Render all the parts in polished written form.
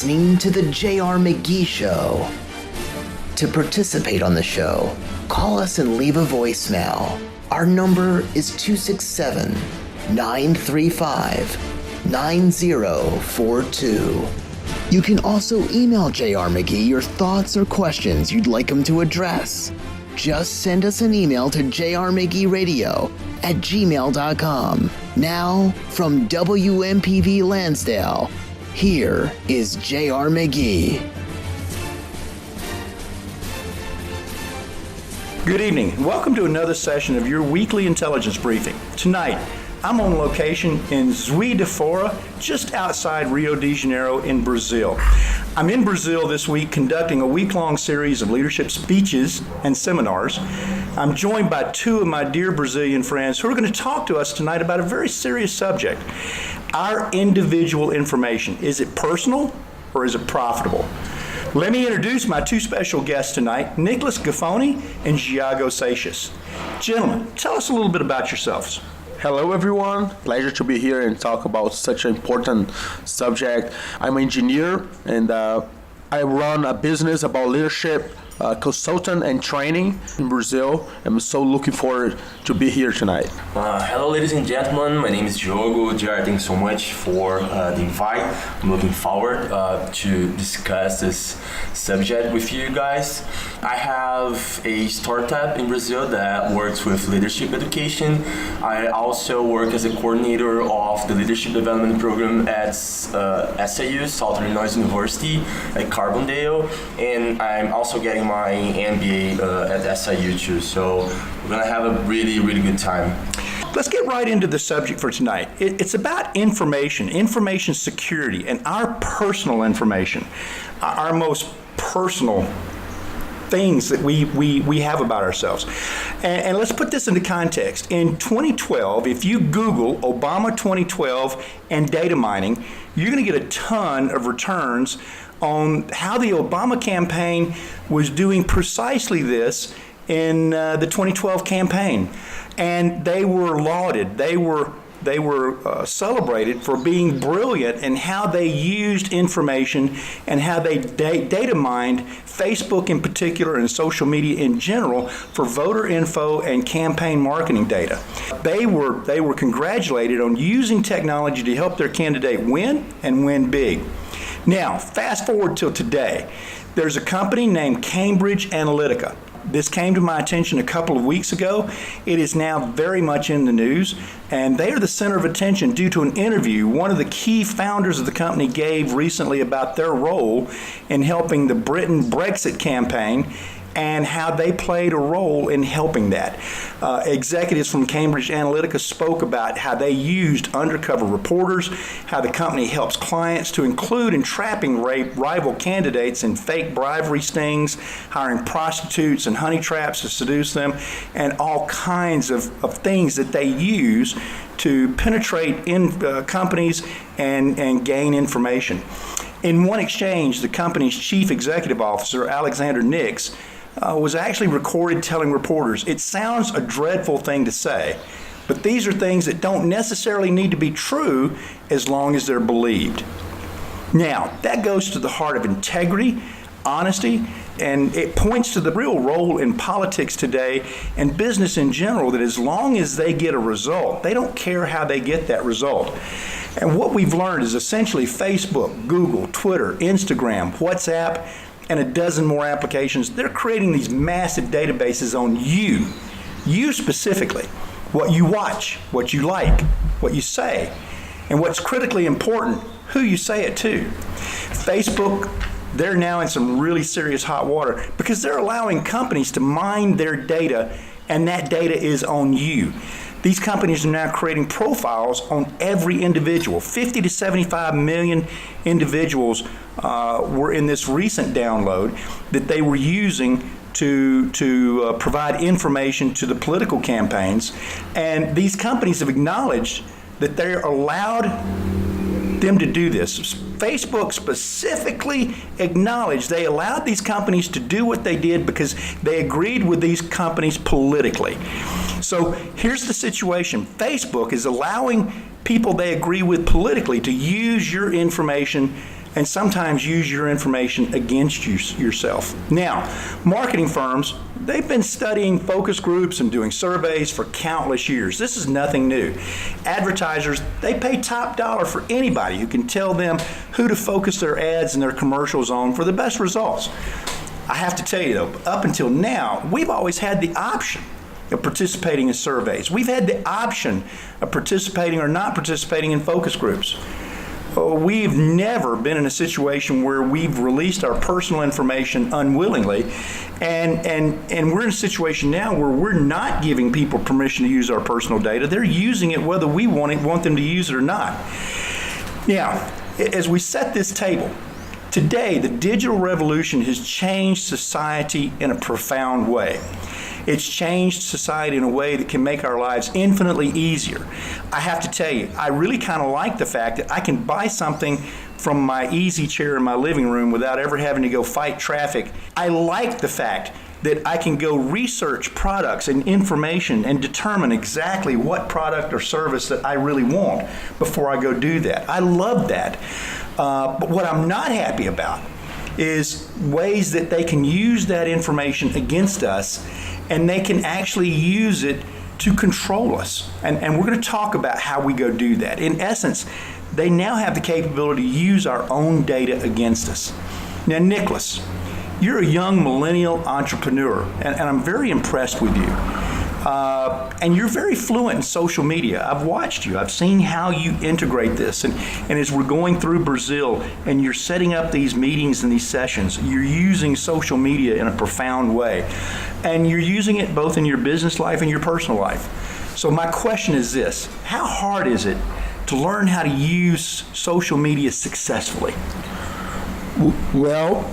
listening to the J.R. McGee Show. To participate on the show, call us and leave a voicemail. Our number is 267-935-9042. You can also email J.R. McGee your thoughts or questions you'd like him to address. Just send us an email to jrmcgeeradio@gmail.com. Now, from WMPV Lansdale, here is J.R. McGee. Good evening. Welcome to another session of your weekly intelligence briefing. Tonight, I'm on location in Juiz de Fora, just outside Rio de Janeiro in Brazil. I'm in Brazil this week conducting a week-long series of leadership speeches and seminars. I'm joined by two of my dear Brazilian friends who are going to talk to us tonight about a very serious subject. Our individual information. Is it personal or is it profitable? Let me introduce my two special guests tonight, Nicholas Gaffoni and Giago Seixas. Gentlemen, tell us a little bit about yourselves. Hello everyone, pleasure to be here and talk about such an important subject. I'm an engineer and I run a business about leadership, consultant and training in Brazil. I'm so looking forward to be here tonight. Hello ladies and gentlemen, my name is Diogo. Jair, thanks so much for the invite. I'm looking forward to discuss this subject with you guys. I have a startup in Brazil that works with leadership education. I also work as a coordinator of the leadership development program at SAU, Southern Illinois University at Carbondale, and I'm also getting my MBA at SIU too, so we're gonna have a really good time. Let's get right into the subject for tonight. It's about information security, and our personal information, our most personal things that we have about ourselves. And let's put this into context. In 2012, if you Google Obama 2012 and data mining, you're going to get a ton of returns on how the Obama campaign was doing precisely this in the 2012 campaign. And they were lauded. They were celebrated for being brilliant in how they used information and how they data mined Facebook in particular and social media in general for voter info and campaign marketing data. They were congratulated on using technology to help their candidate win and win big. Now, fast forward till today. There's a company named Cambridge Analytica. This came to my attention a couple of weeks ago. It is now very much in the news, and they are the center of attention due to an interview one of the key founders of the company gave recently about their role in helping the Britain Brexit campaign and how they played a role in helping that. Executives from Cambridge Analytica spoke about how they used undercover reporters, how the company helps clients to include entrapping rival candidates in fake bribery stings, hiring prostitutes and honey traps to seduce them, and all kinds of things that they use to penetrate in companies and gain information. In one exchange, the company's chief executive officer, Alexander Nix, was actually recorded telling reporters, "It sounds a dreadful thing to say, but these are things that don't necessarily need to be true as long as they're believed." Now, that goes to the heart of integrity, honesty, and it points to the real role in politics today and business in general, that as long as they get a result, they don't care how they get that result. And what we've learned is essentially Facebook, Google, Twitter, Instagram, WhatsApp, and a dozen more applications, they're creating these massive databases on you specifically, what you watch, what you like, what you say, and what's critically important, who you say it to. Facebook, they're now in some really serious hot water because they're allowing companies to mine their data, and that data is on you. These companies are now creating profiles on every individual. 50 to 75 million individuals were in this recent download that they were using to provide information to the political campaigns. And these companies have acknowledged that they're allowed them to do this. Facebook specifically acknowledged they allowed these companies to do what they did because they agreed with these companies politically. So here's the situation. Facebook is allowing people they agree with politically to use your information and sometimes use your information against yourself. Now, marketing firms, they've been studying focus groups and doing surveys for countless years. This is nothing new. Advertisers, they pay top dollar for anybody who can tell them who to focus their ads and their commercials on for the best results. I have to tell you though, up until now, we've always had the option of participating in surveys. We've had the option of participating or not participating in focus groups. We've never been in a situation where we've released our personal information unwillingly, and we're in a situation now where we're not giving people permission to use our personal data. They're using it whether we want them to use it or not. Now, as we set this table, today the digital revolution has changed society in a profound way. It's changed society in a way that can make our lives infinitely easier. I have to tell you, I really kind of like the fact that I can buy something from my easy chair in my living room without ever having to go fight traffic. I like the fact that I can go research products and information and determine exactly what product or service that I really want before I go do that. I love that. But what I'm not happy about is ways that they can use that information against us, and they can actually use it to control us. And we're going to talk about how we go do that. In essence, they now have the capability to use our own data against us. Now, Nicholas, you're a young millennial entrepreneur, and I'm very impressed with you. And you're very fluent in social media. I've watched you. I've seen how you integrate this. And as we're going through Brazil and you're setting up these meetings and these sessions, you're using social media in a profound way. And you're using it both in your business life and your personal life. So my question is this: how hard is it to learn how to use social media successfully? Well,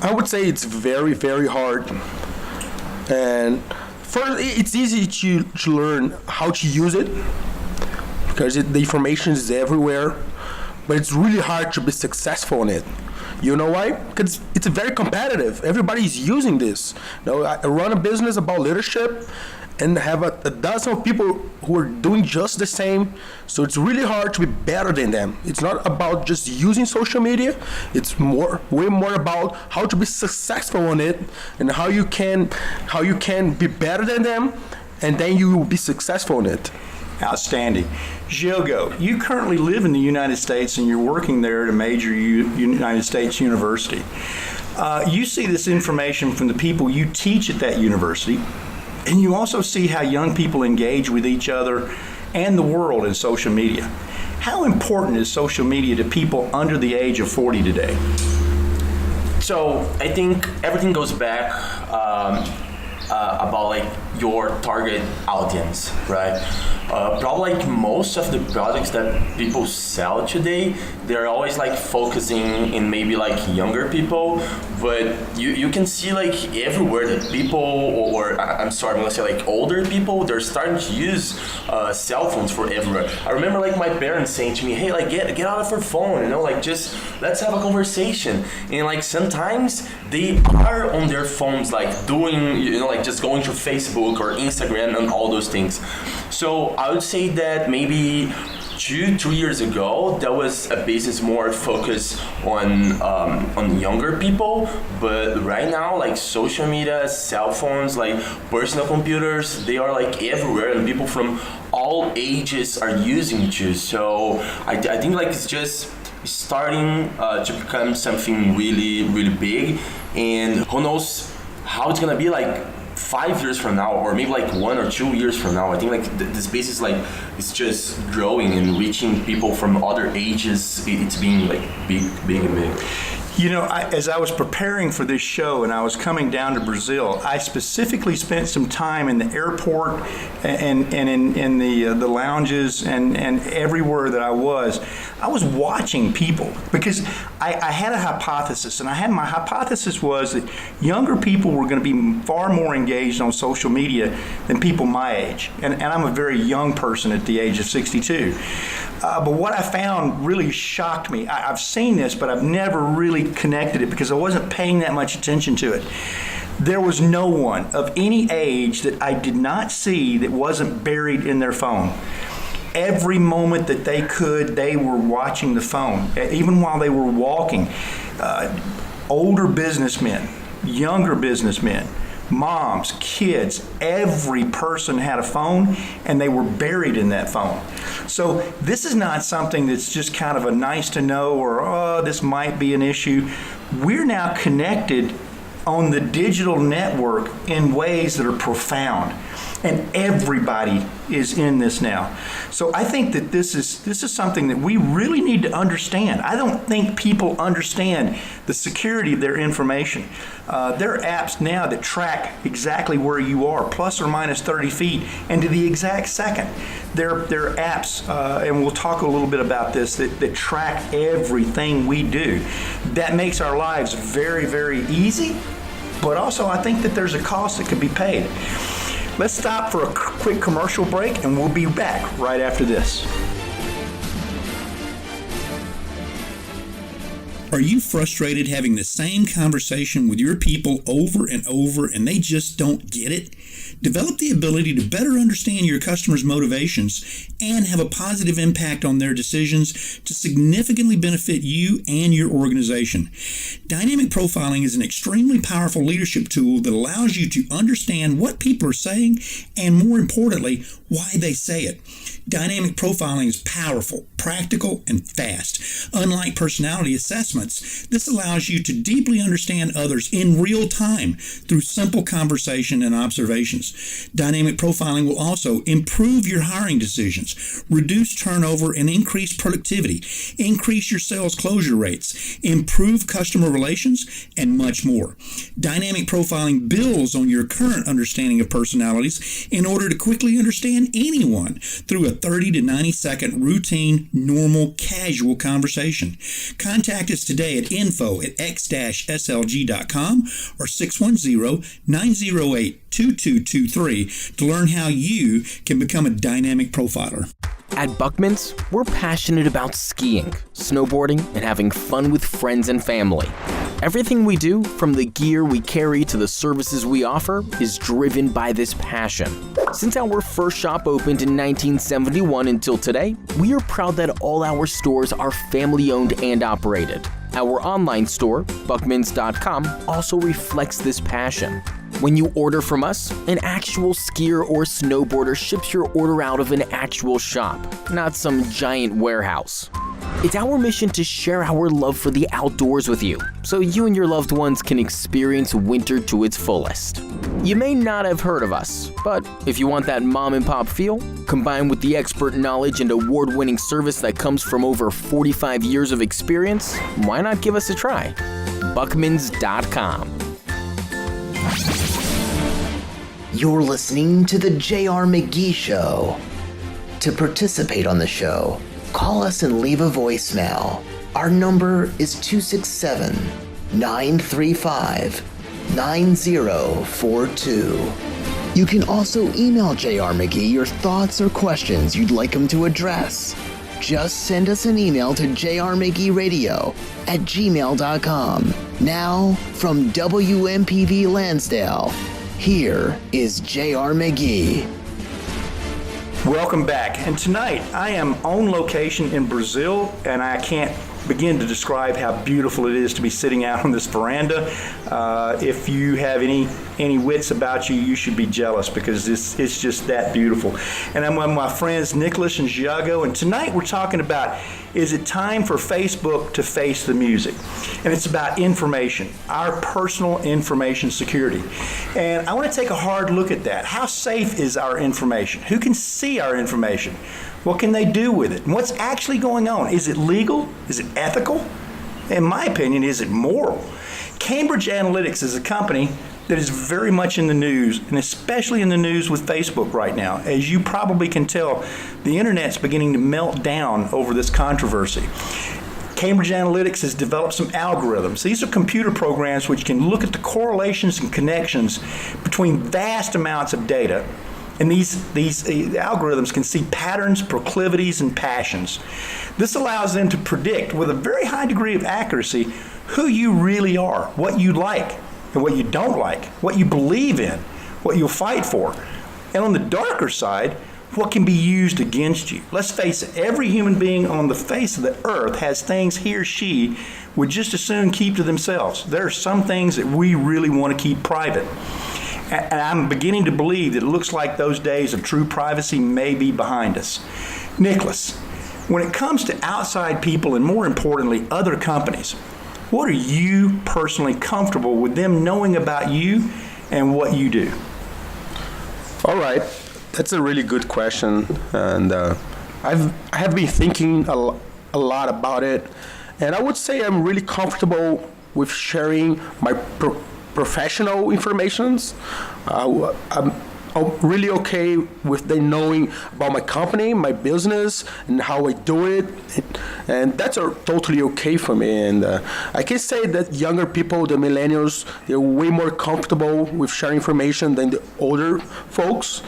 I would say it's very, very hard. And first, it's easy to learn how to use it because the information is everywhere, but it's really hard to be successful in it. You know why? Because it's very competitive. Everybody's using this. You know, I run a business about leadership and have a dozen of people who are doing just the same. So it's really hard to be better than them. It's not about just using social media. It's way more about how to be successful on it and how you can be better than them, and then you will be successful in it. Outstanding. Diogo, you currently live in the United States and you're working there at a major United States university. You see this information from the people you teach at that university, and you also see how young people engage with each other and the world in social media. How important is social media to people under the age of 40 today? So I think everything goes back about like your target audience, right? Probably like most of the products that people sell today, they're always like focusing in maybe like younger people, but you can see like everywhere that people, or I'm sorry, I'm gonna say like older people, they're starting to use cell phones for everywhere. I remember like my parents saying to me, hey, like get out of your phone, you know, like just let's have a conversation. And like sometimes they are on their phones, like doing, you know, like just going to Facebook or Instagram and all those things. So I would say that maybe 2-3 years ago, that was a business more focused on younger people. But right now, like social media, cell phones, like personal computers, they are like everywhere, and people from all ages are using it. So I think like it's just starting to become something really, really big, and who knows how it's gonna be like 5 years from now, or maybe like 1 or 2 years from now. I think like this space is like, it's just growing and reaching people from other ages. It's being like big and big. You know, as I was preparing for this show and I was coming down to Brazil, I specifically spent some time in the airport and in the lounges and everywhere that I was watching people, because I had a hypothesis, and my hypothesis was that younger people were going to be far more engaged on social media than people my age. And I'm a very young person at the age of 62. But what I found really shocked me. I've seen this, but I've never really connected it because I wasn't paying that much attention to it. There was no one of any age that I did not see that wasn't buried in their phone. Every moment that they could, they were watching the phone, even while they were walking. Older businessmen, younger businessmen, moms, kids, every person had a phone, and they were buried in that phone. So this is not something that's just kind of a nice to know or, oh, this might be an issue. We're now connected on the digital network in ways that are profound. And everybody is in this now. So I think that this is something that we really need to understand. I don't think people understand the security of their information. There are apps now that track exactly where you are, plus or minus 30 feet, and to the exact second. There are apps, and we'll talk a little bit about this, that track everything we do. That makes our lives very, very easy, but also I think that there's a cost that could be paid. Let's stop for a quick commercial break, and we'll be back right after this. Are you frustrated having the same conversation with your people over and over and they just don't get it? Develop the ability to better understand your customers' motivations and have a positive impact on their decisions to significantly benefit you and your organization. Dynamic profiling is an extremely powerful leadership tool that allows you to understand what people are saying and, more importantly, why they say it. Dynamic profiling is powerful, practical, and fast. Unlike personality assessments, this allows you to deeply understand others in real time through simple conversation and observations. Dynamic profiling will also improve your hiring decisions, reduce turnover and increase productivity, increase your sales closure rates, improve customer relations, and much more. Dynamic profiling builds on your current understanding of personalities in order to quickly understand anyone through a 30 to 90 second routine, normal, casual conversation. Contact us today at info@x-slg.com or 610-908-2223 to learn how you can become a dynamic profiler. At Buckman's, we're passionate about skiing, snowboarding, and having fun with friends and family. Everything we do, from the gear we carry to the services we offer, is driven by this passion. Since our first shop opened in 1971 until today, we are proud that all our stores are family-owned and operated. Our online store, buckmans.com, also reflects this passion. When you order from us, an actual skier or snowboarder ships your order out of an actual shop, not some giant warehouse. It's our mission to share our love for the outdoors with you, so you and your loved ones can experience winter to its fullest. You may not have heard of us, but if you want that mom and pop feel, combined with the expert knowledge and award-winning service that comes from over 45 years of experience, why not give us a try? Buckmans.com. You're listening to the J.R. McGee Show. To participate on the show, call us and leave a voicemail. Our number is 267-935-9042. You can also email J.R. McGee your thoughts or questions you'd like him to address. Just send us an email to jrmcgeeradio@gmail.com. Now, from WMPV Lansdale, here is J.R. McGee. Welcome back. And tonight, I am on location in Brazil, and I can't begin to describe how beautiful it is to be sitting out on this veranda. If you have any wits about you, you should be jealous because it's just that beautiful. And I'm with my friends Nicholas and Giago, and tonight we're talking about, is it time for Facebook to face the music? And it's about information, our personal information security. And I want to take a hard look at that. How safe is our information? Who can see our information? What can they do with it? And what's actually going on? Is it legal? Is it ethical? In my opinion, is it moral? Cambridge Analytics is a company that is very much in the news, and especially in the news with Facebook right now. As you probably can tell, the internet's beginning to melt down over this controversy. Cambridge Analytics has developed some algorithms. These are computer programs which can look at the correlations and connections between vast amounts of data. And these algorithms can see patterns, proclivities, and passions. This allows them to predict with a very high degree of accuracy who you really are, what you like and what you don't like, what you believe in, what you'll fight for. And on the darker side, what can be used against you. Let's face it, every human being on the face of the earth has things he or she would just as soon keep to themselves. There are some things that we really want to keep private. And I'm beginning to believe that it looks like those days of true privacy may be behind us. Nicholas, when it comes to outside people and more importantly, other companies, what are you personally comfortable with them knowing about you and what you do? All right, that's a really good question, and I have been thinking a lot about it, and I would say I'm really comfortable with sharing my professional informations. I'm really okay with them knowing about my company, my business, and how I do it, and that's totally okay for me. And I can say that younger people, the millennials, they're way more comfortable with sharing information than the older folks.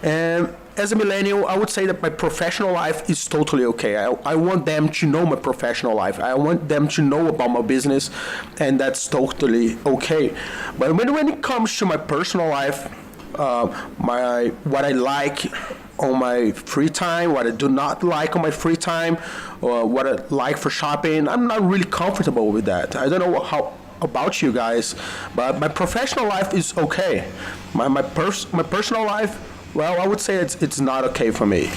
And as a millennial, I would say that my professional life is totally okay. I want them to know my professional life. I want them to know about my business, and that's totally okay. But when it comes to my personal life, what I like on my free time, what I do not like on my free time, or what I like for shopping, I'm not really comfortable with that. I don't know how about you guys, but my professional life is okay. My personal life, well, I would say it's not okay for me.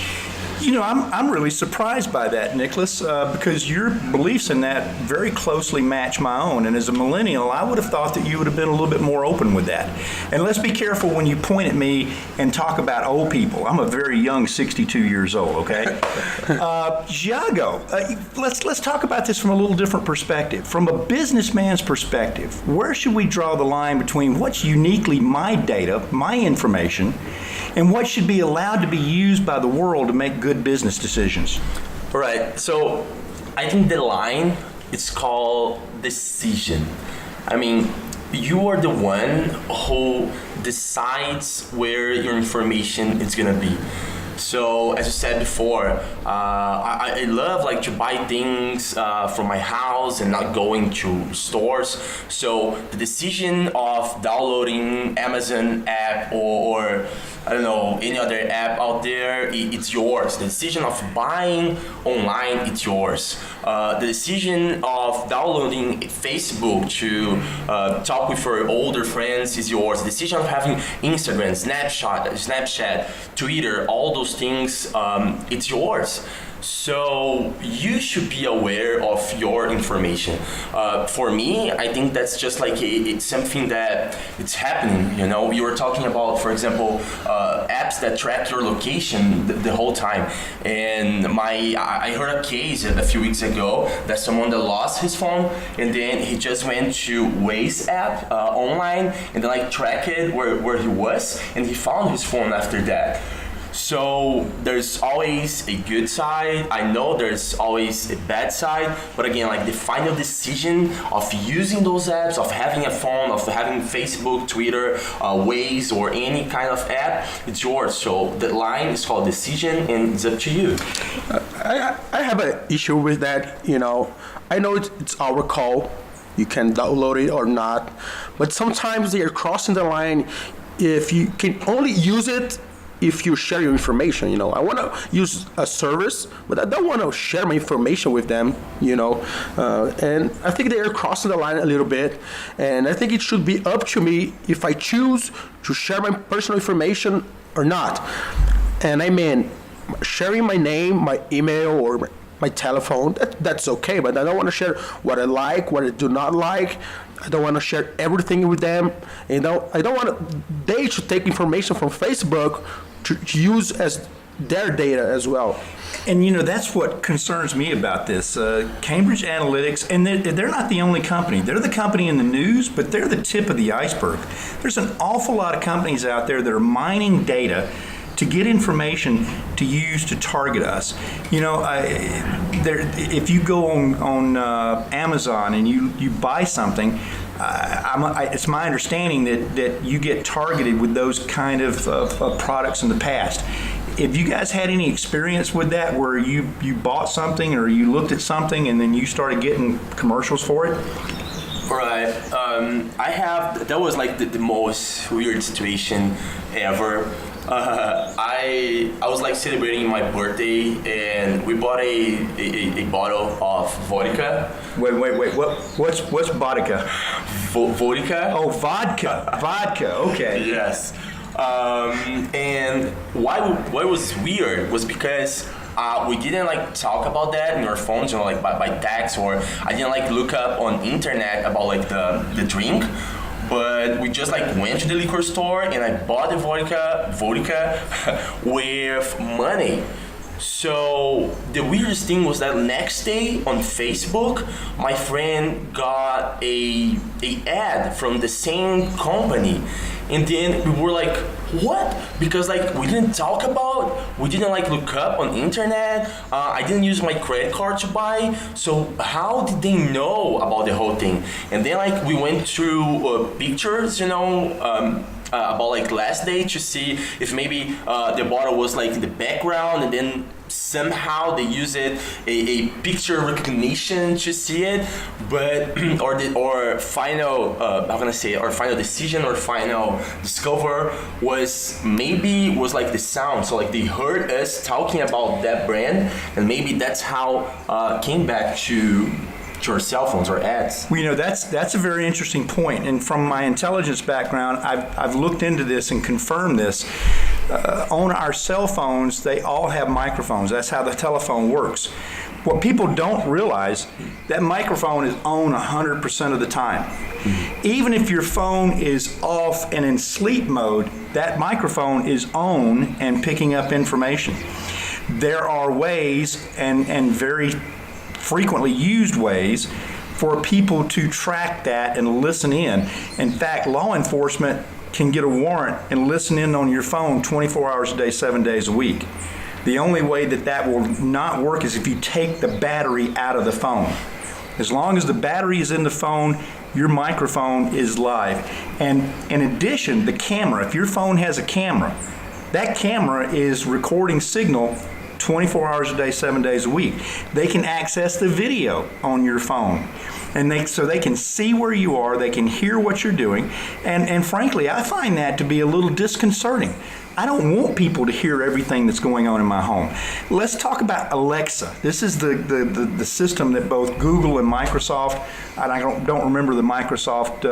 You know, I'm really surprised by that, Nicholas, because your beliefs in that very closely match my own. And as a millennial, I would have thought that you would have been a little bit more open with that. And let's be careful when you point at me and talk about old people. I'm a very young 62 years old, okay? Giago, let's talk about this from a little different perspective. From a businessman's perspective, where should we draw the line between what's uniquely my data, my information, and what should be allowed to be used by the world to make good business decisions? All right, so I think the line is called decision. I mean, you are the one who decides where your information is gonna be. So as you said before, I love like to buy things from my house and not going to stores. So the decision of downloading Amazon app or I don't know, any other app out there, it's yours. The decision of buying online, it's yours. The decision of downloading Facebook to talk with your older friends is yours. The decision of having Instagram, Snapchat, Twitter, all those things, it's yours. So you should be aware of your information. For me, I think that's just like it's something that it's happening. You know, you were talking about, for example, apps that track your location the whole time. And I heard a case a few weeks ago that someone that lost his phone, and then he just went to Waze app online and then like tracked where he was, and he found his phone after that. So there's always a good side. I know there's always a bad side, but again, like the final decision of using those apps, of having a phone, of having Facebook, Twitter, Waze, or any kind of app, it's yours. So the line is called decision, and it's up to you. I have an issue with that. You know, I know it's our call. You can download it or not, but sometimes they are crossing the line. If you can only use it if you share your information, you know. I want to use a service, but I don't want to share my information with them, you know. And I think they are crossing the line a little bit, and I think it should be up to me if I choose to share my personal information or not. And I mean, sharing my name, my email, or my telephone, that's okay, but I don't want to share what I like, what I do not like. I don't want to share everything with them. You know, I don't want they to take information from Facebook to use as their data as well. And you know, that's what concerns me about this. Cambridge Analytics, and they're not the only company. They're the company in the news, but they're the tip of the iceberg. There's an awful lot of companies out there that are mining data to get information to use to target us. You know, if you go on Amazon and you buy something, it's my understanding that you get targeted with those kind of products in the past. Have you guys had any experience with that, where you bought something or you looked at something and then you started getting commercials for it? Right. That was like the most weird situation ever. I was like celebrating my birthday, and we bought a bottle of vodka. Wait. What's vodka? Vodka? Oh, vodka. Okay. Yes. And why it was weird was because we didn't like talk about that in our phones, like by text, or I didn't like look up on internet about like the drink. But we just like went to the liquor store and I bought the vodka with money. So the weirdest thing was that next day on Facebook, my friend got a ad from the same company, and then we were like, what? Because like we didn't like look up on internet. I didn't use my credit card to buy. So how did they know about the whole thing? And then like we went through pictures, about like last day to see if maybe the bottle was like in the background, and then somehow they use it a picture recognition to see it, but or final final decision or final discover was like the sound. So like they heard us talking about that brand, and maybe that's how came back to our cell phones or ads. Well, that's a very interesting point. And from my intelligence background, I've looked into this and confirmed this. On our cell phones, they all have microphones. That's how the telephone works. What people don't realize, that microphone is on 100% of the time. Mm-hmm. Even if your phone is off and in sleep mode, that microphone is on and picking up information. There are ways, and very frequently used ways, for people to track that and listen in. In fact, law enforcement can get a warrant and listen in on your phone 24 hours a day, 7 days a week. The only way that will not work is if you take the battery out of the phone. As long as the battery is in the phone, your microphone is live. And in addition, the camera, if your phone has a camera, that camera is recording signal 24 hours a day, 7 days a week. They can access the video on your phone. And so they can see where you are, they can hear what you're doing, and frankly, I find that to be a little disconcerting. I don't want people to hear everything that's going on in my home. Let's talk about Alexa. This is the system that both Google and Microsoft, and I don't remember the Microsoft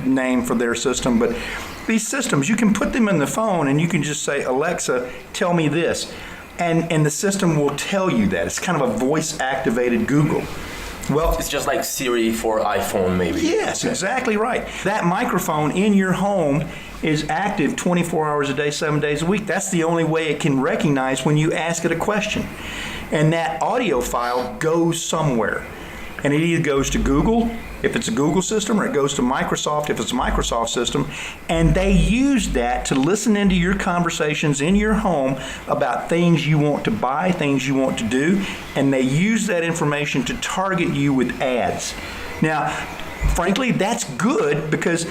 name for their system, but these systems, you can put them in the phone and you can just say, Alexa, tell me this. And the system will tell you that. It's kind of a voice-activated Google. Well, it's just like Siri for iPhone, maybe. Yes, exactly right. That microphone in your home is active 24 hours a day, 7 days a week. That's the only way it can recognize when you ask it a question. And that audio file goes somewhere. And it either goes to Google, if it's a Google system, or it goes to Microsoft, if it's a Microsoft system, and they use that to listen into your conversations in your home about things you want to buy, things you want to do, and they use that information to target you with ads. Now, frankly, that's good because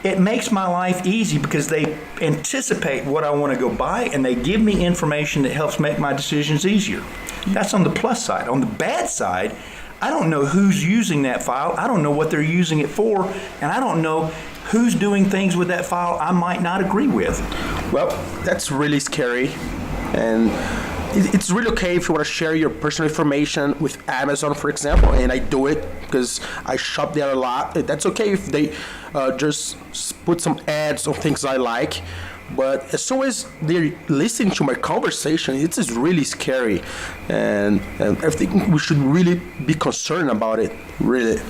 it makes my life easy because they anticipate what I want to go buy and they give me information that helps make my decisions easier. That's on the plus side. On the bad side, I don't know who's using that file. I don't know what they're using it for, and I don't know who's doing things with that file I might not agree with. Well, that's really scary, and it's really okay if you want to share your personal information with Amazon, for example, and I do it because I shop there a lot. That's okay if they just put some ads on things I like. But as soon as they're listening to my conversation, it is really scary, and I think we should really be concerned about it, really.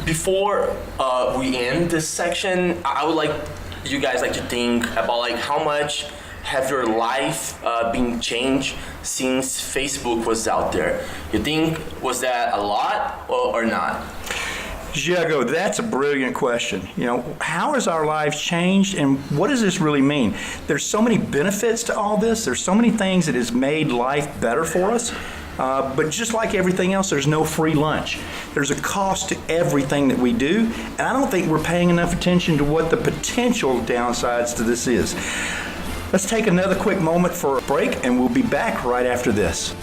Before we end this section, I would like you guys to think about like how much have your life been changed since Facebook was out there. You think was that a lot or not? Diego, that's a brilliant question. How has our lives changed and what does this really mean? There's so many benefits to all this. There's so many things that has made life better for us. But just like everything else, there's no free lunch. There's a cost to everything that we do. And I don't think we're paying enough attention to what the potential downsides to this is. Let's take another quick moment for a break and we'll be back right after this.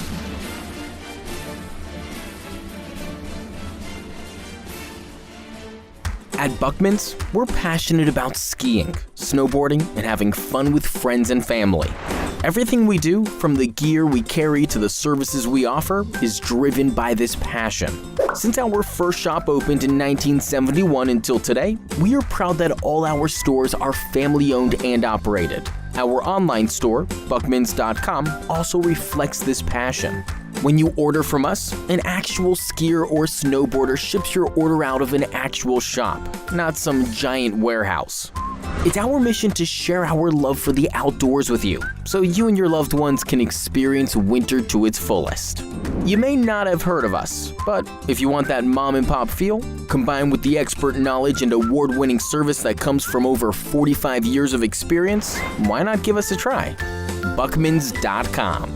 At Buckman's, we're passionate about skiing, snowboarding, and having fun with friends and family. Everything we do, from the gear we carry to the services we offer, is driven by this passion. Since our first shop opened in 1971 until today, we are proud that all our stores are family-owned and operated. Our online store, buckmans.com, also reflects this passion. When you order from us, an actual skier or snowboarder ships your order out of an actual shop, not some giant warehouse. It's our mission to share our love for the outdoors with you, so you and your loved ones can experience winter to its fullest. You may not have heard of us, but if you want that mom and pop feel, combined with the expert knowledge and award-winning service that comes from over 45 years of experience, why not give us a try? Buckmans.com.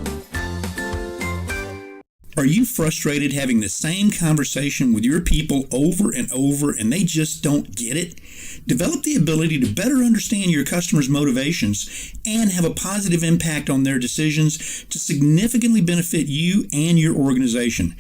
Are you frustrated having the same conversation with your people over and over and they just don't get it? Develop the ability to better understand your customers' motivations and have a positive impact on their decisions to significantly benefit you and your organization.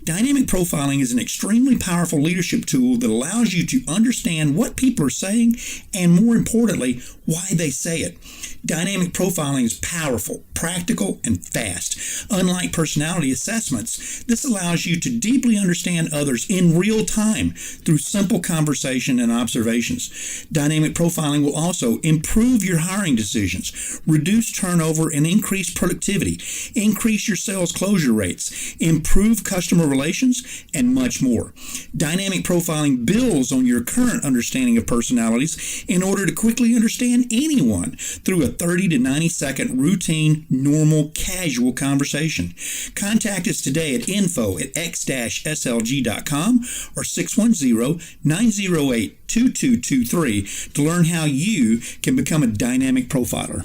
Dynamic profiling is an extremely powerful leadership tool that allows you to understand what people are saying and, more importantly, why they say it. Dynamic profiling is powerful, practical, and fast. Unlike personality assessments, this allows you to deeply understand others in real time through simple conversation and observations. Dynamic profiling will also improve your hiring decisions, reduce turnover and increase productivity, increase your sales closure rates, improve customer relations, and much more. Dynamic profiling builds on your current understanding of personalities in order to quickly understand anyone through a 30 to 90 second routine, normal, casual conversation. Contact us today at info@x-slg.com or 610-908-2223 to learn how you can become a dynamic profiler.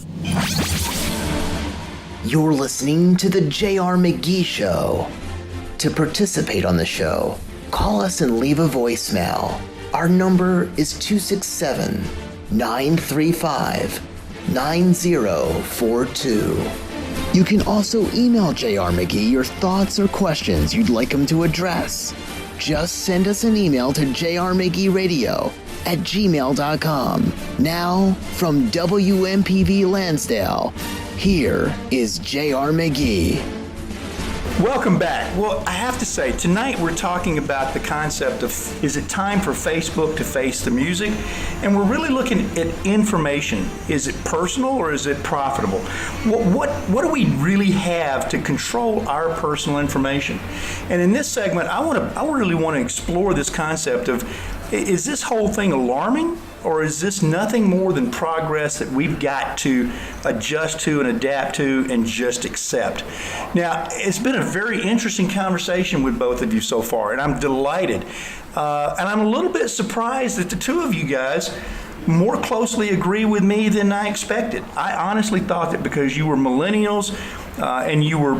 You're listening to the J.R. McGee Show. To participate on the show, call us and leave a voicemail. Our number is 267-935-9042. You can also email J.R. McGee your thoughts or questions you'd like him to address. Just send us an email to jrmcgeeradio@gmail.com. Now, from WMPV Lansdale, here is J.R. McGee. Welcome back. Well, I have to say, tonight we're talking about the concept of, is it time for Facebook to face the music? And we're really looking at information. Is it personal or is it profitable? What do we really have to control our personal information? And in this segment, I really want to explore this concept of, is this whole thing alarming? Or is this nothing more than progress that we've got to adjust to and adapt to and just accept? Now, it's been a very interesting conversation with both of you so far, and I'm delighted. And I'm a little bit surprised that the two of you guys more closely agree with me than I expected. I honestly thought that because you were millennials and you were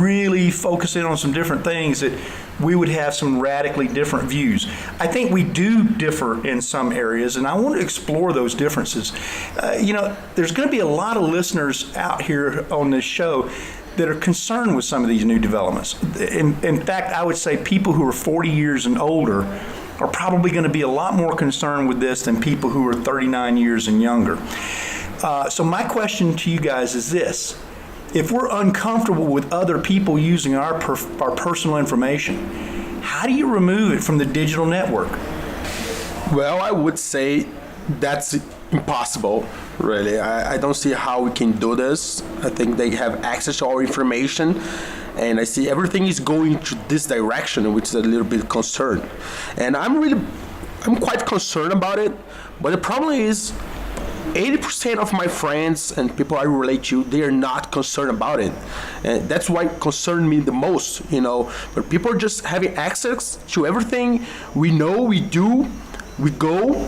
really focusing on some different things that we would have some radically different views. I think we do differ in some areas, and I want to explore those differences. There's going to be a lot of listeners out here on this show that are concerned with some of these new developments. In fact, I would say people who are 40 years and older are probably going to be a lot more concerned with this than people who are 39 years and younger. So my question to you guys is this. If we're uncomfortable with other people using our personal information, how do you remove it from the digital network? Well, I would say that's impossible, really. I don't see how we can do this. I think they have access to our information, and I see everything is going to this direction, which is a little bit concerned. And I'm quite concerned about it, but the problem is 80% of my friends and people I relate to, they are not concerned about it. And that's why it concerned me the most, But people are just having access to everything we know, we do, we go,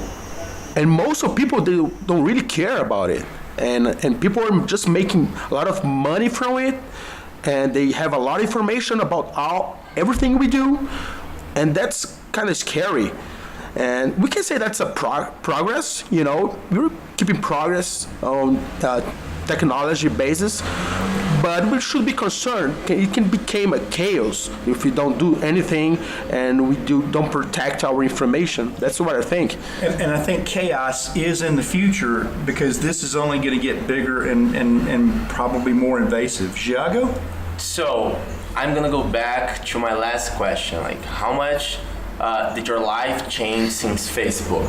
and most of people, they don't really care about it. And people are just making a lot of money from it, and they have a lot of information about everything we do, and that's kind of scary. And we can say that's a progress, we're keeping progress on technology basis, but we should be concerned. It can become a chaos if we don't do anything and we don't protect our information. That's what I think. And I think chaos is in the future because this is only going to get bigger and probably more invasive. Giago? So I'm gonna go back to my last question. Like, how much did your life change since Facebook?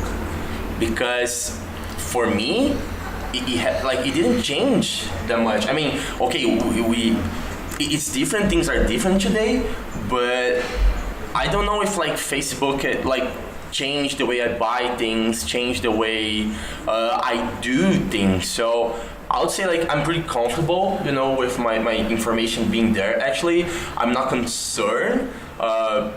Because for me, it didn't change that much. I mean, okay, it's different. Things are different today, but I don't know if like Facebook changed the way I buy things, changed the way I do things. So I would say like I'm pretty comfortable, with my information being there. Actually, I'm not concerned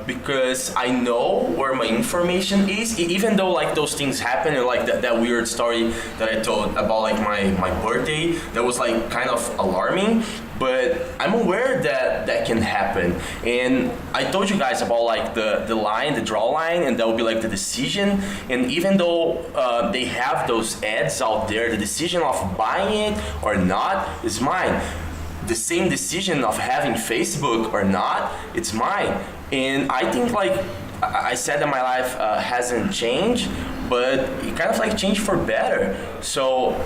because I know where my information is. Even though like those things happen, and like that weird story that I told about like my birthday, that was like kind of alarming. But I'm aware that can happen. And I told you guys about like the line, the draw line, and that will be like the decision. And even though they have those ads out there, the decision of buying it or not is mine. The same decision of having Facebook or not, it's mine. And I think like I said that my life hasn't changed, but it kind of like changed for better. So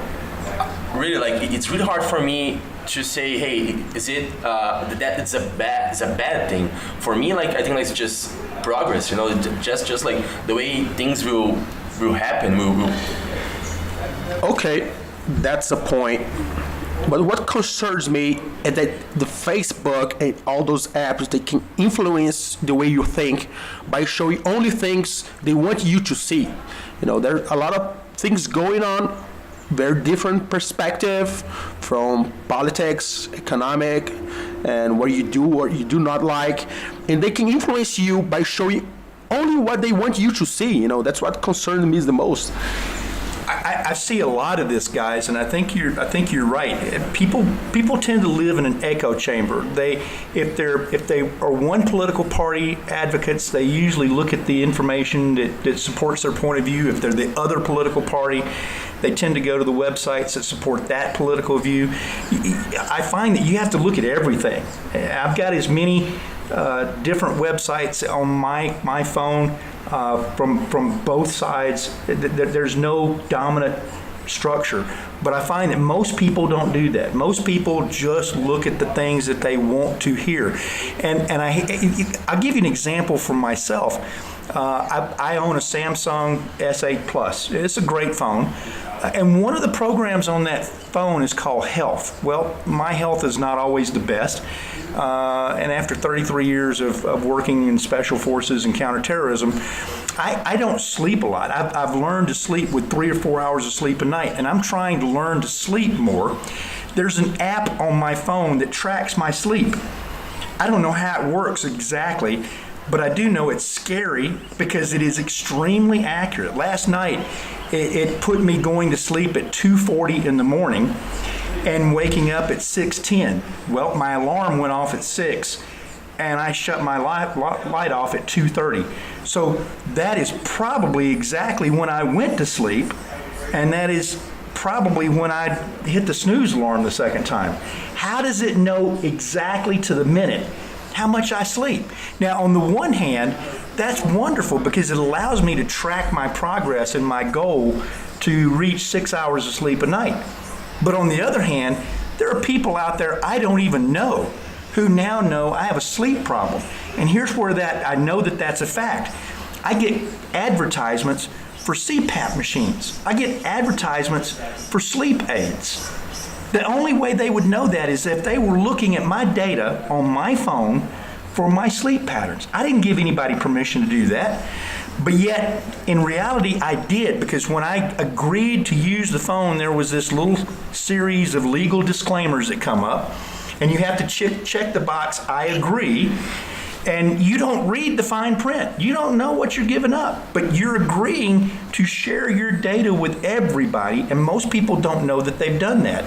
really, like it's really hard for me to say, hey, is it that it's a bad thing? For me, like I think like, it's just progress, just like the way things will happen. Okay, that's a point. But what concerns me is that the Facebook and all those apps, they can influence the way you think by showing only things they want you to see. There are a lot of things going on, very different perspective from politics, economic, and what you do or you do not like. And they can influence you by showing only what they want you to see. That's what concerns me the most. I see a lot of this, guys, and I think you're right. People tend to live in an echo chamber. If they are one political party advocates, they usually look at the information that supports their point of view. If they're the other political party, they tend to go to the websites that support that political view. I find that you have to look at everything. I've got as many different websites on my phone. From both sides. There's no dominant structure, but I find that most people don't do that. Most people just look at the things that they want to hear, and I'll give you an example from myself. I own a Samsung S8 Plus. It's a great phone. And one of the programs on that phone is called Health. Well, my health is not always the best. And after 33 years of working in special forces and counterterrorism, I don't sleep a lot. I've learned to sleep with 3 or 4 hours of sleep a night, and I'm trying to learn to sleep more. There's an app on my phone that tracks my sleep. I don't know how it works exactly, but I do know it's scary because it is extremely accurate. Last night, it put me going to sleep at 2:40 in the morning and waking up at 6:10. Well, my alarm went off at 6, and I shut my light off at 2:30. So that is probably exactly when I went to sleep, and that is probably when I hit the snooze alarm the second time. How does it know exactly to the minute how much I sleep? Now, on the one hand, that's wonderful because it allows me to track my progress and my goal to reach 6 hours of sleep a night. But on the other hand, there are people out there I don't even know who now know I have a sleep problem. And here's where I know that that's a fact. I get advertisements for CPAP machines. I get advertisements for sleep aids. The only way they would know that is if they were looking at my data on my phone for my sleep patterns. I didn't give anybody permission to do that. But yet, in reality, I did, because when I agreed to use the phone, there was this little series of legal disclaimers that come up, and you have to check the box, I agree, and you don't read the fine print. You don't know what you're giving up, but you're agreeing to share your data with everybody, and most people don't know that they've done that.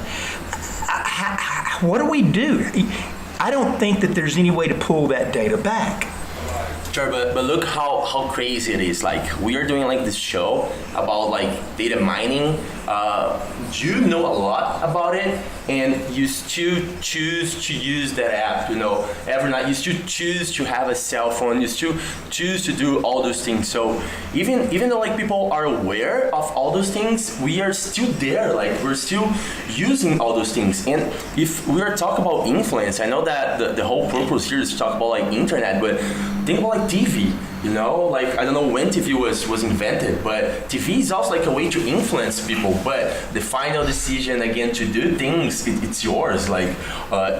What do we do? I don't think that there's any way to pull that data back. Sure, but look how crazy it is. Like, we are doing like this show about like data mining you know a lot about it, and you still choose to use that app, every night. You still choose to have a cell phone. You still choose to do all those things. So even though like people are aware of all those things, we are still there. Like we're still using all those things. And if we are talking about influence, I know that the whole purpose here is to talk about like internet, but think about like TV. Like I don't know when TV was invented, but TV is also like a way to influence people. But the final decision again to do things, it's yours. Like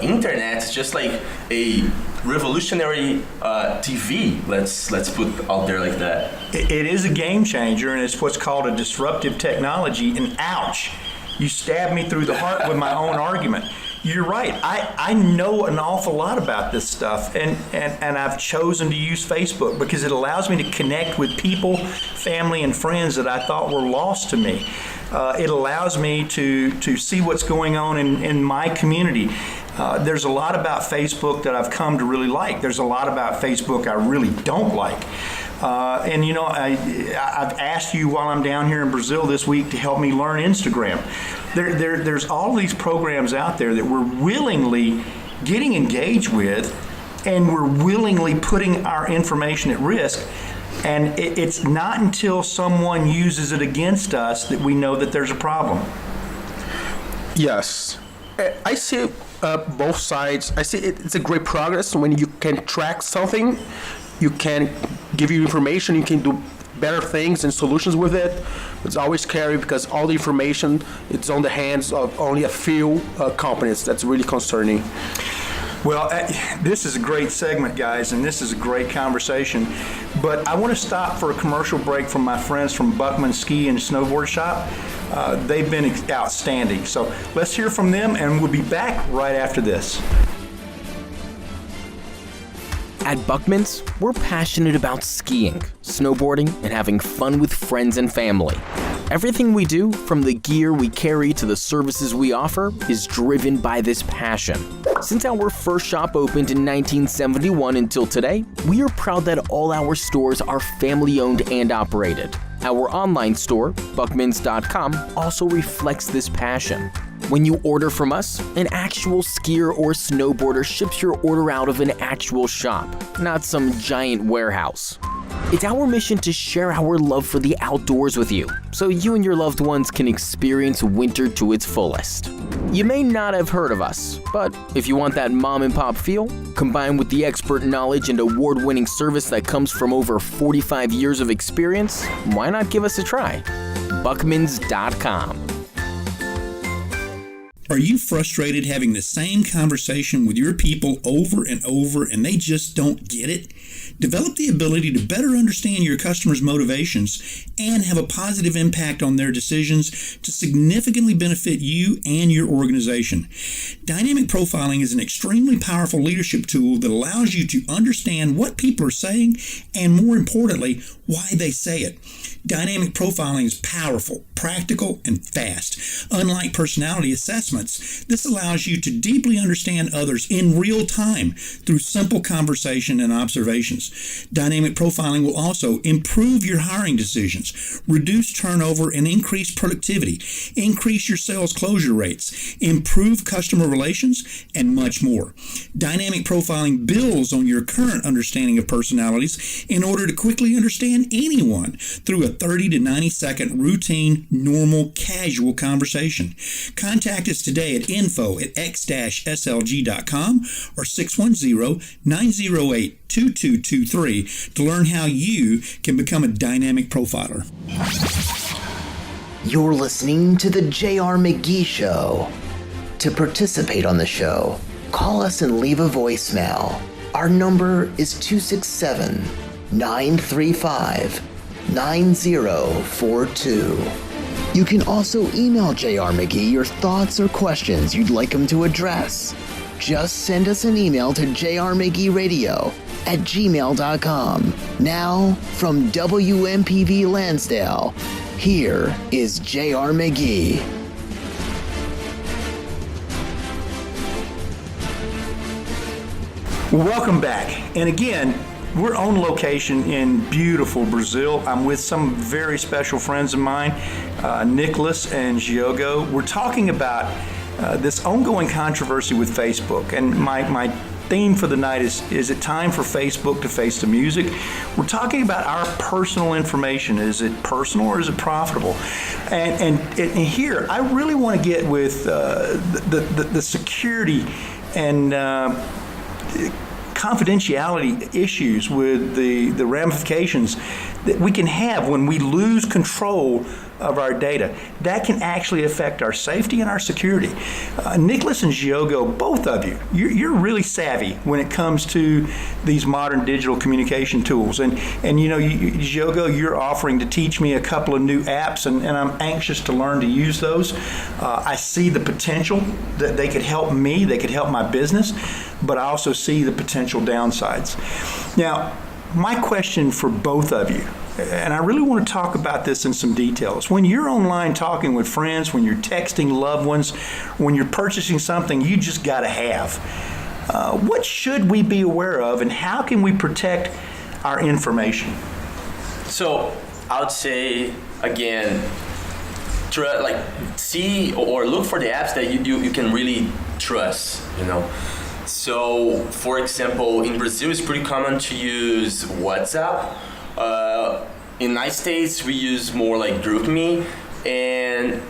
internet is just like a revolutionary TV. Let's put out there like that. It is a game changer, and it's what's called a disruptive technology. And ouch, you stabbed me through the heart with my own argument. You're right. I know an awful lot about this stuff, and I've chosen to use Facebook because it allows me to connect with people, family, and friends that I thought were lost to me. It allows me to see what's going on in my community. There's a lot about Facebook that I've come to really like. There's a lot about Facebook I really don't like. I've asked you while I'm down here in Brazil this week to help me learn Instagram. There's all these programs out there that we're willingly getting engaged with, and we're willingly putting our information at risk. And it's not until someone uses it against us that we know that there's a problem. Yes. I see both sides. I see it's a great progress when you can track something, you can give you information, you can do better things and solutions with it. It's always scary because all the information it's on the hands of only a few companies. That's really concerning. Well, this is a great segment, guys, and this is a great conversation. But I want to stop for a commercial break from my friends from Buckman Ski and Snowboard Shop. They've been outstanding. So let's hear from them, and we'll be back right after this. At Buckman's, we're passionate about skiing, snowboarding, and having fun with friends and family. Everything we do, from the gear we carry to the services we offer, is driven by this passion. Since our first shop opened in 1971 until today, we are proud that all our stores are family-owned and operated. Our online store, buckmans.com, also reflects this passion. When you order from us, an actual skier or snowboarder ships your order out of an actual shop, not some giant warehouse. It's our mission to share our love for the outdoors with you, so you and your loved ones can experience winter to its fullest. You may not have heard of us, but if you want that mom and pop feel, combined with the expert knowledge and award-winning service that comes from over 45 years of experience, why not give us a try? Buckmans.com. Are you frustrated having the same conversation with your people over and over and they just don't get it? Develop the ability to better understand your customers' motivations and have a positive impact on their decisions to significantly benefit you and your organization. Dynamic profiling is an extremely powerful leadership tool that allows you to understand what people are saying and, more importantly, why they say it. Dynamic profiling is powerful, practical, and fast. Unlike personality assessments, this allows you to deeply understand others in real time through simple conversation and observations. Dynamic profiling will also improve your hiring decisions, reduce turnover and increase productivity, increase your sales closure rates, improve customer relations, and much more. Dynamic profiling builds on your current understanding of personalities in order to quickly understand anyone through a 30 to 90 second routine, normal, casual conversation. Contact us today at info@x-slg.com or 610-908-2223 to learn how you can become a dynamic profiler. You're listening to the J.R. McGee Show. To participate on the show, call us and leave a voicemail. Our number is 267-935-9042. You can also email J.R. McGee your thoughts or questions you'd like him to address. Just send us an email to jrmcgeeradio@gmail.com. Now, from WMPV Lansdale, here is J.R. McGee. Welcome back. And again, We're on location in beautiful Brazil. I'm with some very special friends of mine, Nicholas and Giogo. We're talking about this ongoing controversy with Facebook. And my theme for the night is it time for Facebook to face the music? We're talking about our personal information. Is it personal or is it profitable? And here, I really want to get with the security and confidentiality issues with the ramifications that we can have when we lose control of our data. That can actually affect our safety and our security. Nicholas and Giogo, both of you, you're really savvy when it comes to these modern digital communication tools. And Giogo, you're offering to teach me a couple of new apps, and I'm anxious to learn to use those. I see the potential that they could help me, they could help my business, but I also see the potential downsides. Now, my question for both of you, and I really want to talk about this in some details. When you're online talking with friends, when you're texting loved ones, when you're purchasing something you just got to have, what should we be aware of, and how can we protect our information? So I would say, again, see or look for the apps that you can really trust, So, for example, in Brazil, it's pretty common to use WhatsApp. In the United States, we use more like GroupMe, and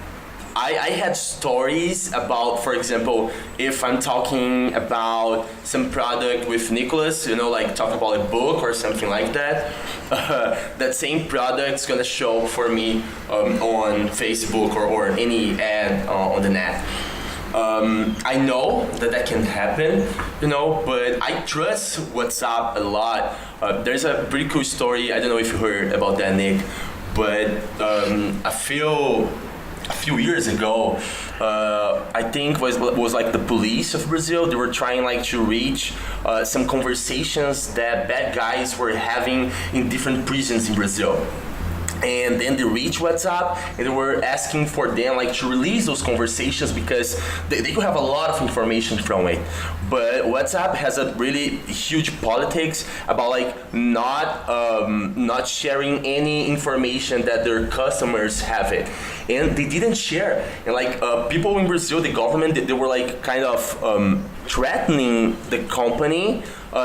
I had stories about, for example, if I'm talking about some product with Nicholas, talk about a book or something like that, that same product's gonna show for me on Facebook or any ad on the net. I know that can happen, but I trust WhatsApp a lot. There's a pretty cool story. I don't know if you heard about that, Nick, but a few years ago, I think was like the police of Brazil. They were trying to reach some conversations that bad guys were having in different prisons in Brazil. And then they reached WhatsApp and they were asking for them to release those conversations because they could have a lot of information from it. But WhatsApp has a really huge politics about not sharing any information that their customers have it. And they didn't share. And people in Brazil, the government, they were kind of threatening the company,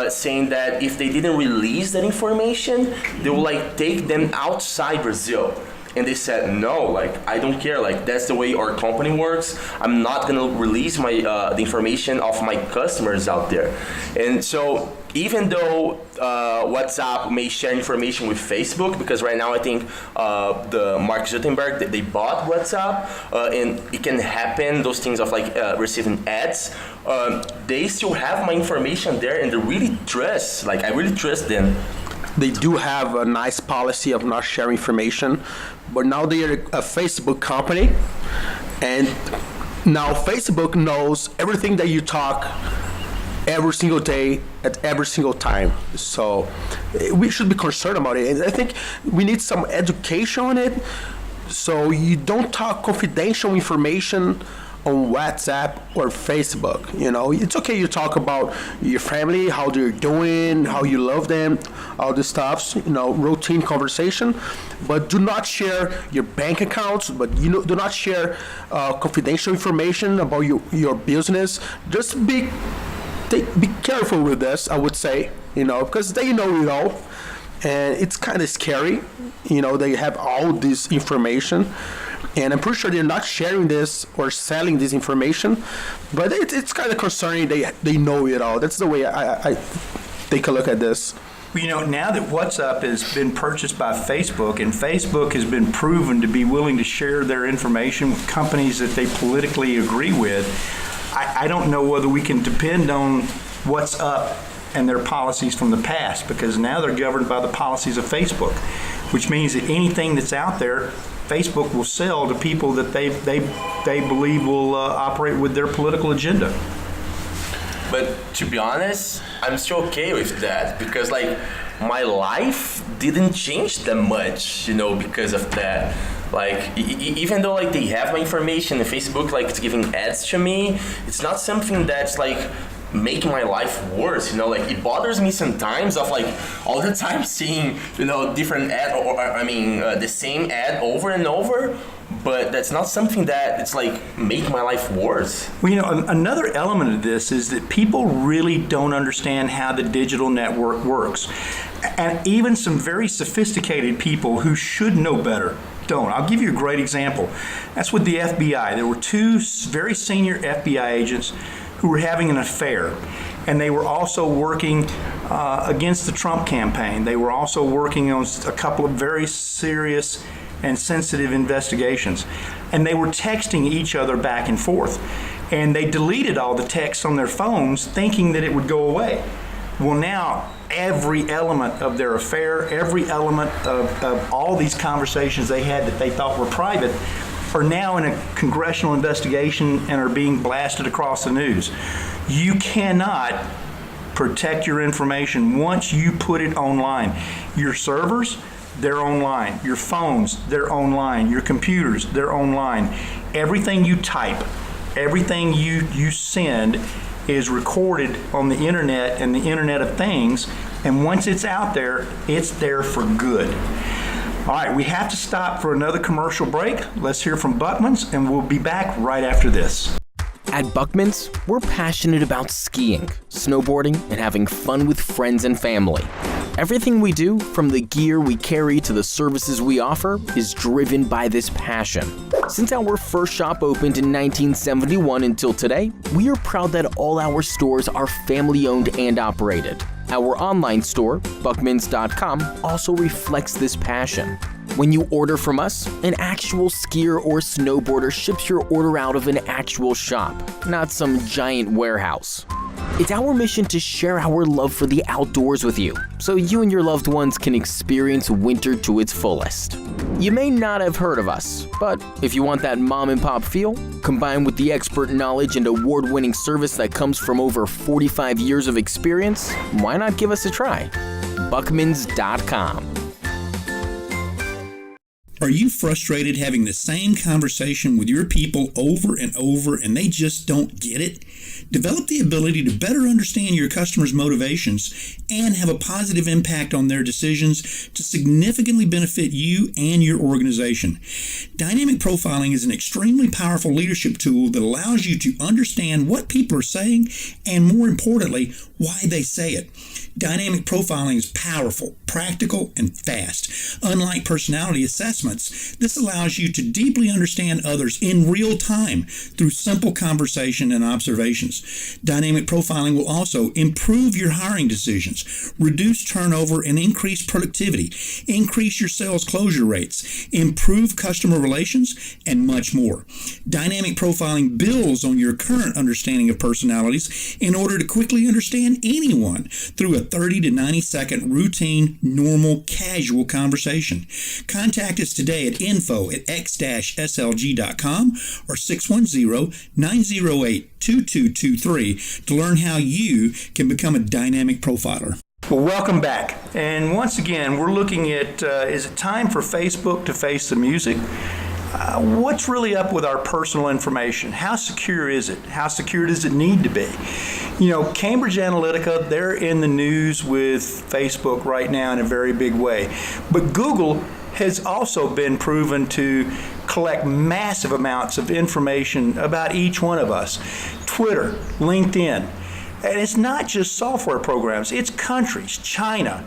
saying that if they didn't release that information, they will take them outside Brazil. And they said, no, I don't care. That's the way our company works. I'm not gonna release my the information of my customers out there. And so even though WhatsApp may share information with Facebook, because right now I think the Mark Zuckerberg, they bought WhatsApp, and it can happen, those things of receiving ads, they still have my information there, and they really trust, I really trust them. They do have a nice policy of not sharing information, but now they are a Facebook company, and now Facebook knows everything that you talk every single day at every single time. So we should be concerned about it. And I think we need some education on it, so you don't talk confidential information on WhatsApp or Facebook. It's okay you talk about your family, how they're doing, how you love them, all this stuff, routine conversation, but do not share your bank accounts, but do not share confidential information about your business. Just be careful with this, I would say, because they know it all, and it's kind of scary. They have all this information, and I'm pretty sure they're not sharing this or selling this information, but it's kind of concerning. They know it all. That's the way I take a look at this. Now that WhatsApp has been purchased by Facebook, and Facebook has been proven to be willing to share their information with companies that they politically agree with, I don't know whether we can depend on WhatsApp and their policies from the past, because now they're governed by the policies of Facebook, which means that anything that's out there, Facebook will sell to people that they believe will operate with their political agenda. But to be honest, I'm still okay with that, because my life didn't change that much, because of that. Even though they have my information, and Facebook is giving ads to me, it's not something that's making my life worse. Like it bothers me sometimes of like all the time seeing different ad or the same ad over and over. But that's not something that it's like make my life worse. Well, another element of this is that people really don't understand how the digital network works. And even some very sophisticated people who should know better don't. I'll give you a great example. That's with the FBI. There were two very senior FBI agents who were having an affair. And they were also working against the Trump campaign. They were also working on a couple of very serious and sensitive investigations. And they were texting each other back and forth. And they deleted all the texts on their phones thinking that it would go away. Well, now every element of their affair, every element of all these conversations they had that they thought were private are now in a congressional investigation and are being blasted across the news. You cannot protect your information once you put it online. Your servers, they're online. Your phones, they're online. Your computers, they're online. Everything you type, everything you send is recorded on the internet and the Internet of Things, and once it's out there, it's there for good. All right, we have to stop for another commercial break. Let's hear from Buckman's, and we'll be back right after this. At Buckman's, we're passionate about skiing, snowboarding, and having fun with friends and family. Everything we do, from the gear we carry to the services we offer, is driven by this passion. Since our first shop opened in 1971 until today, we are proud that all our stores are family-owned and operated. Our online store, buckmans.com, also reflects this passion. When you order from us, an actual skier or snowboarder ships your order out of an actual shop, not some giant warehouse. It's our mission to share our love for the outdoors with you, so you and your loved ones can experience winter to its fullest. You may not have heard of us, but if you want that mom and pop feel, combined with the expert knowledge and award-winning service that comes from over 45 years of experience, why not give us a try? Buckmans.com. Are you frustrated having the same conversation with your people over and over and they just don't get it? Develop the ability to better understand your customers' motivations and have a positive impact on their decisions to significantly benefit you and your organization. Dynamic profiling is an extremely powerful leadership tool that allows you to understand what people are saying and, more importantly, why they say it. Dynamic profiling is powerful, practical, and fast. Unlike personality assessments, this allows you to deeply understand others in real time through simple conversation and observations. Dynamic profiling will also improve your hiring decisions, reduce turnover and increase productivity, increase your sales closure rates, improve customer relations, and much more. Dynamic profiling builds on your current understanding of personalities in order to quickly understand anyone through a 30 to 90 second routine, normal, casual conversation. Contact us today at info@x-slg.com or 610-908-2223 to learn how you can become a dynamic profiler. Well, welcome back. And once again, we're looking at, is it time for Facebook to face the music? What's really up with our personal information? How secure is it? How secure does it need to be? You know, Cambridge Analytica, they're in the news with Facebook right now in a very big way. But Google has also been proven to collect massive amounts of information about each one of us. Twitter, LinkedIn. And it's not just software programs, it's countries, China,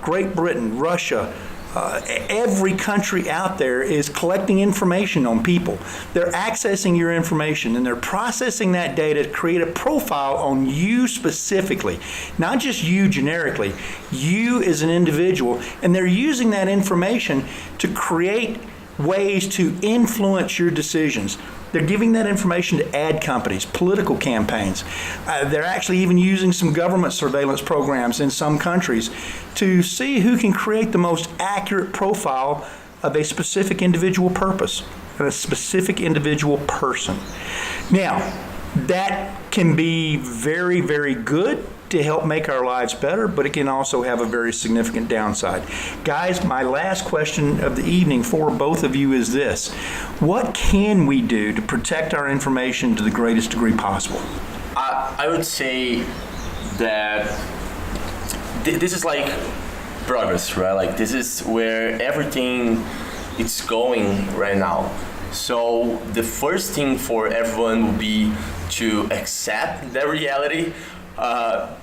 Great Britain, Russia. Every country out there is collecting information on people. They're accessing your information and they're processing that data to create a profile on you specifically, not just you generically, you as an individual, and they're using that information to create ways to influence your decisions. They're giving that information to ad companies, political campaigns. They're actually even using some government surveillance programs in some countries to see who can create the most accurate profile of a specific individual purpose, a specific individual person. Now, that can be very, very good to help make our lives better, but it can also have a very significant downside. Guys, my last question of the evening for both of you is this. What can we do to protect our information to the greatest degree possible? I would say that this is like progress, right? Like this is where everything is going right now. So the first thing for everyone will be to accept that reality,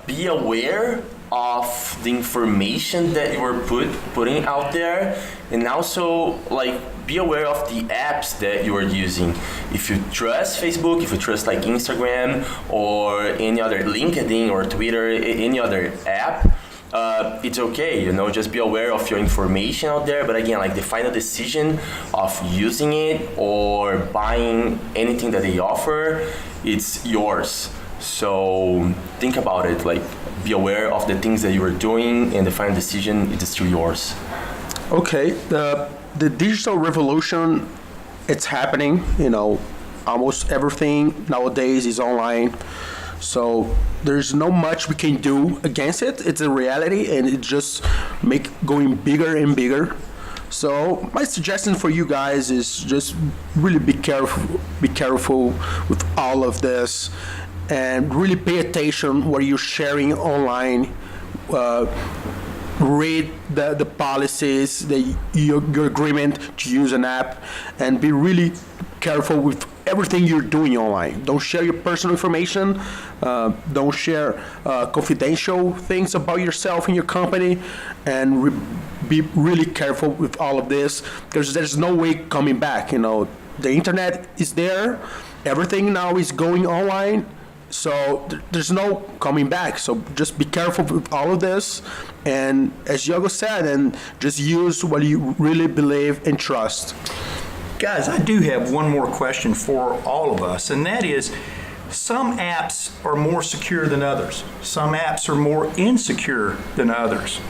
be aware of the information that you are putting out there, and also like be aware of the apps that you are using. If you trust Facebook, if you trust like Instagram or any other LinkedIn or Twitter, any other app, it's okay, just be aware of your information out there. But again, like the final decision of using it or buying anything that they offer, it's yours. So think about it, like be aware of the things that you are doing, and the final decision is still yours. Okay, the digital revolution, it's happening. Almost everything nowadays is online. So there's not much we can do against it. It's a reality, and it just going bigger and bigger. So my suggestion for you guys is just really be careful with all of this, and really pay attention what you're sharing online. Read the policies, your agreement to use an app, and be really careful with everything you're doing online. Don't share your personal information. Don't share confidential things about yourself and your company, and be really careful with all of this, because there's no way coming back. The internet is there. Everything now is going online. So there's no coming back. So just be careful with all of this, and as Diogo said, and just use what you really believe and trust. Guys, I do have one more question for all of us, and that is, some apps are more secure than others. Some apps are more insecure than others.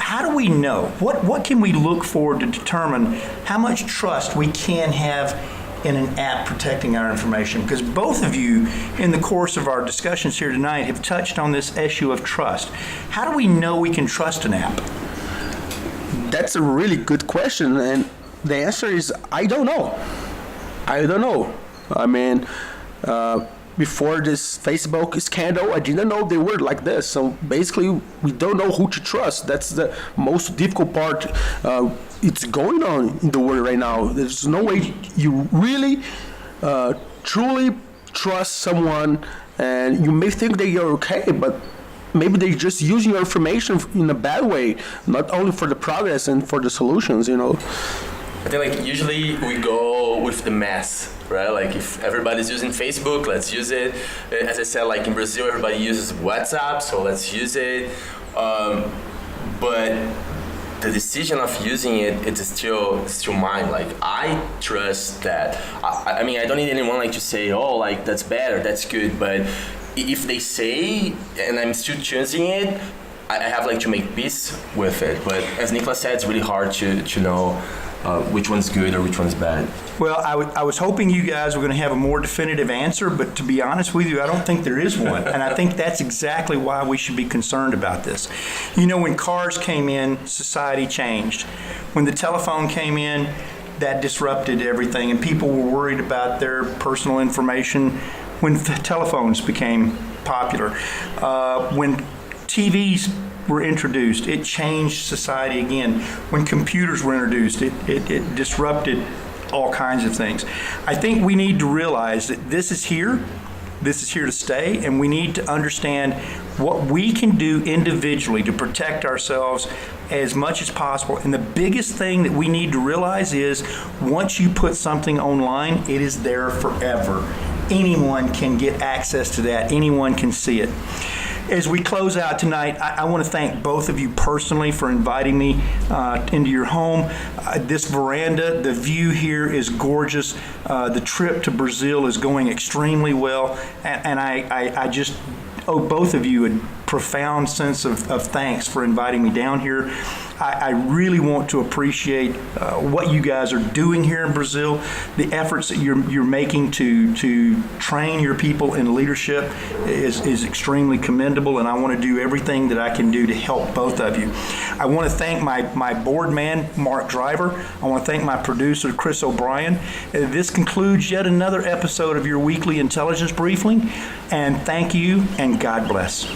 How do we know? What can we look for to determine how much trust we can have in an app protecting our information? Because both of you, in the course of our discussions here tonight, have touched on this issue of trust. How do we know we can trust an app? That's a really good question, and the answer is I don't know. I mean, before this Facebook scandal, I didn't know they were like this. So basically, we don't know who to trust. That's the most difficult part. It's going on in the world right now. There's no way you really, truly trust someone, and you may think that you're okay, but maybe they're just using your information in a bad way, not only for the progress and for the solutions, I think like usually we go with the mass, right? Like if everybody's using Facebook, let's use it. As I said, like in Brazil, everybody uses WhatsApp, so let's use it. But the decision of using it, it's still mine. Like I trust that. I mean, I don't need anyone like to say, oh, like that's bad or that's good. But if they say, and I'm still choosing it, I have like to make peace with it. But as Nicolas said, it's really hard to know which one's good or which one's bad. Well, I was hoping you guys were going to have a more definitive answer, but to be honest with you, I don't think there is one. And I think that's exactly why we should be concerned about this. When cars came in, society changed. When the telephone came in, that disrupted everything, and people were worried about their personal information when telephones became popular. When TVs were introduced, it changed society again. When computers were introduced, it disrupted all kinds of things. I think we need to realize that this is here to stay, and we need to understand what we can do individually to protect ourselves as much as possible. And the biggest thing that we need to realize is once you put something online, it is there forever. Anyone can get access to that. Anyone can see it. As we close out tonight, I want to thank both of you personally for inviting me into your home. This veranda, the view here is gorgeous. The trip to Brazil is going extremely well, and I just owe both of you a profound sense of thanks for inviting me down here. I really want to appreciate what you guys are doing here in Brazil, the efforts that you're making to train your people in leadership is extremely commendable, and I want to do everything that I can do to help both of you. I want to thank my board man, Mark Driver. I want to thank my producer, Chris O'Brien. This concludes yet another episode of your weekly intelligence briefing, and thank you, and God bless.